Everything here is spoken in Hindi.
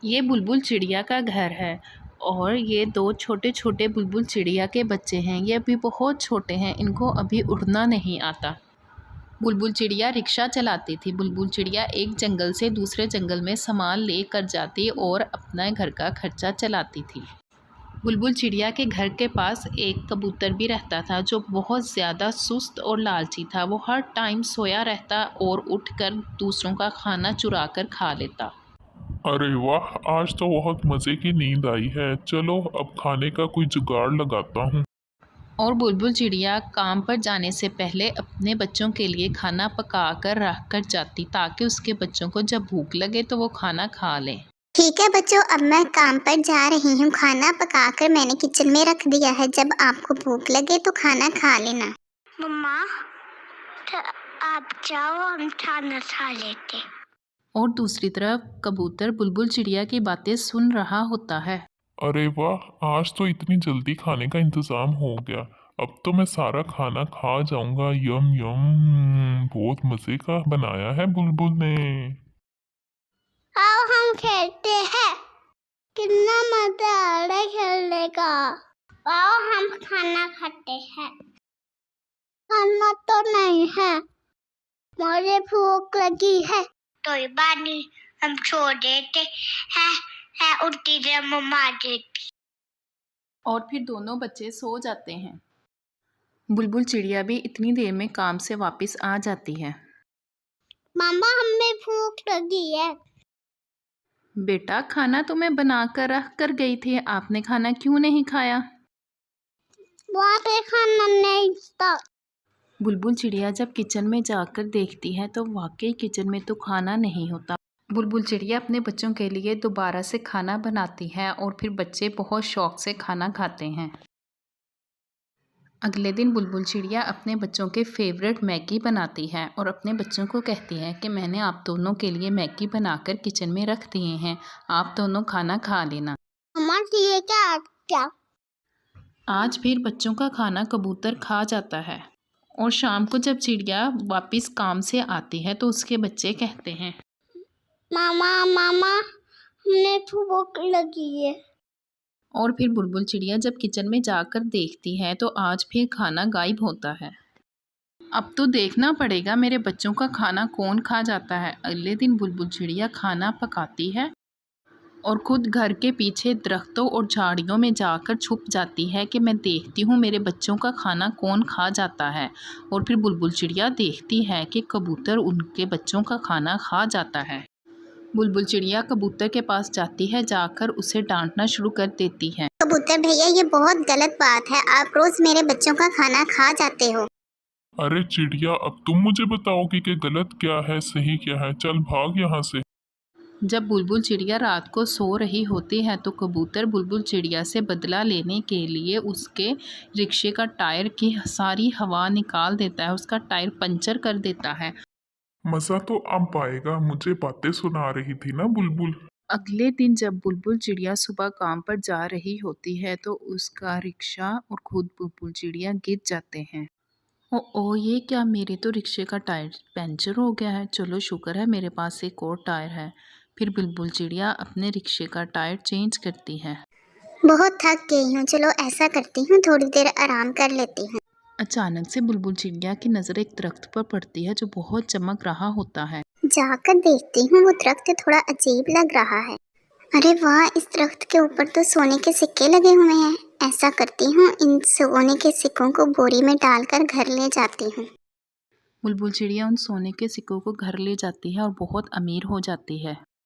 ये बुलबुल चिड़िया का घर है और ये दो छोटे छोटे बुलबुल चिड़िया के बच्चे हैं। ये अभी बहुत छोटे हैं, इनको अभी उड़ना नहीं आता। बुलबुल चिड़िया रिक्शा चलाती थी। बुलबुल चिड़िया एक जंगल से दूसरे जंगल में सामान लेकर जाती और अपना घर का खर्चा चलाती थी। बुलबुल चिड़िया के घर के पास एक कबूतर भी रहता था जो बहुत ज़्यादा सुस्त और लालची था। वो हर टाइम सोया रहता और उठकर दूसरों का खाना चुरा कर खा लेता। अरे वाह, आज तो बहुत मज़े की नींद आई है। चलो अब खाने का कोई जुगाड़ लगाता हूँ। और बुलबुल चिड़िया काम पर जाने से पहले अपने बच्चों के लिए खाना पका कर रख कर जाती ताकि उसके बच्चों को जब भूख लगे तो वो खाना खा लें। ठीक है बच्चों, अब मैं काम पर जा रही हूँ। खाना पकाकर मैंने किचन में रख दिया है, जब आपको भूख लगे तो खाना खा लेना। मम्मा, तो आप जाओ, हम खाना खा लेते। और दूसरी तरफ कबूतर बुलबुल चिड़िया की बातें सुन रहा होता है। अरे वाह, आज तो इतनी जल्दी खाने का इंतज़ाम हो गया। अब तो मैं सारा खाना खा जाऊंगा। यम यम, बहुत मज़े का बनाया है बुलबुल ने। आओ हम खेलते हैं, कितना मजा आ रहा है खेलने का। आओ हम खाना खाते हैं। खाना तो नहीं है, मुझे भूख लगी है। कोई बात नहीं, हम छोड़ देते हैं, उठती देर मम्मा देती। और फिर दोनों बच्चे सो जाते हैं। बुलबुल चिड़िया भी इतनी देर में काम से वापस आ जाती है। मामा, हमें भूख लगी है। बेटा, खाना तो मैं बना कर रख कर गई थी, आपने खाना क्यों नहीं खाया? वहाँ पे खाना नहीं था। बुलबुल चिड़िया जब किचन में जाकर देखती है तो वाकई किचन में तो खाना नहीं होता। बुलबुल चिड़िया अपने बच्चों के लिए दोबारा से खाना बनाती है और फिर बच्चे बहुत शौक से खाना खाते हैं। अगले दिन बुलबुल चिड़िया अपने बच्चों के फेवरेट मैगी बनाती है और अपने बच्चों को कहती है कि मैंने आप दोनों के लिए मैगी बनाकर किचन में रख दिए हैं, आप दोनों खाना खा लेना। मम्मा, ये क्या? आज फिर बच्चों का खाना कबूतर खा जाता है और शाम को जब चिड़िया वापस काम से आती है तो उसके बच्चे कहते हैं, मामा, हमने भूख लगी है। और फिर बुलबुल चिड़िया जब किचन में जाकर देखती है तो आज फिर खाना गायब होता है। अब तो देखना पड़ेगा मेरे बच्चों का खाना कौन खा जाता है। अगले दिन बुलबुल चिड़िया खाना पकाती है और खुद घर के पीछे दरख्तों और झाड़ियों में जाकर छुप जाती है कि मैं देखती हूँ मेरे बच्चों का खाना कौन खा जाता है। और फिर बुलबुल चिड़िया देखती है कि कबूतर उनके बच्चों का खाना खा जाता है। बुलबुल चिड़िया कबूतर के पास जाती है, जाकर उसे डांटना शुरू कर देती है। कबूतर भैया, ये बहुत गलत बात है, आप रोज मेरे बच्चों का खाना खा जाते हो। अरे चिड़िया, अब तुम मुझे बताओगी कि गलत क्या है सही क्या है। चल भाग यहाँ से। जब बुलबुल चिड़िया रात को सो रही होती है तो कबूतर बुलबुल चिड़िया से बदला लेने के लिए उसके रिक्शे का टायर की सारी हवा निकाल देता है, उसका टायर पंचर कर देता है। मज़ा तो अब आएगा, मुझे बातें सुना रही थी ना बुलबुल। अगले दिन जब बुलबुल चिड़िया सुबह काम पर जा रही होती है तो उसका रिक्शा और खुद बुलबुल चिड़िया गिर जाते हैं। ओ ये क्या, मेरे तो रिक्शे का टायर पंचर हो गया है। चलो शुक्र है मेरे पास एक और टायर है। फिर बुलबुल चिड़िया अपने रिक्शे का टायर चेंज करती है। बहुत थक गई हूँ, चलो ऐसा करती हूँ, थोड़ी देर आराम कर लेती हूँ। अचानक से बुलबुल चिड़िया की नज़र एक दरख्त पर पड़ती है जो बहुत चमक रहा होता है। जाकर देखती हूँ, वो दरख्त थोड़ा अजीब लग रहा है। अरे वाह, इस दरख्त के ऊपर तो सोने के सिक्के लगे हुए हैं। ऐसा करती हूँ, इन सोने के सिक्कों को बोरी में डालकर घर ले जाती हूँ। बुलबुल चिड़िया उन सोने के सिक्कों को घर ले जाती है और बहुत अमीर हो जाती है।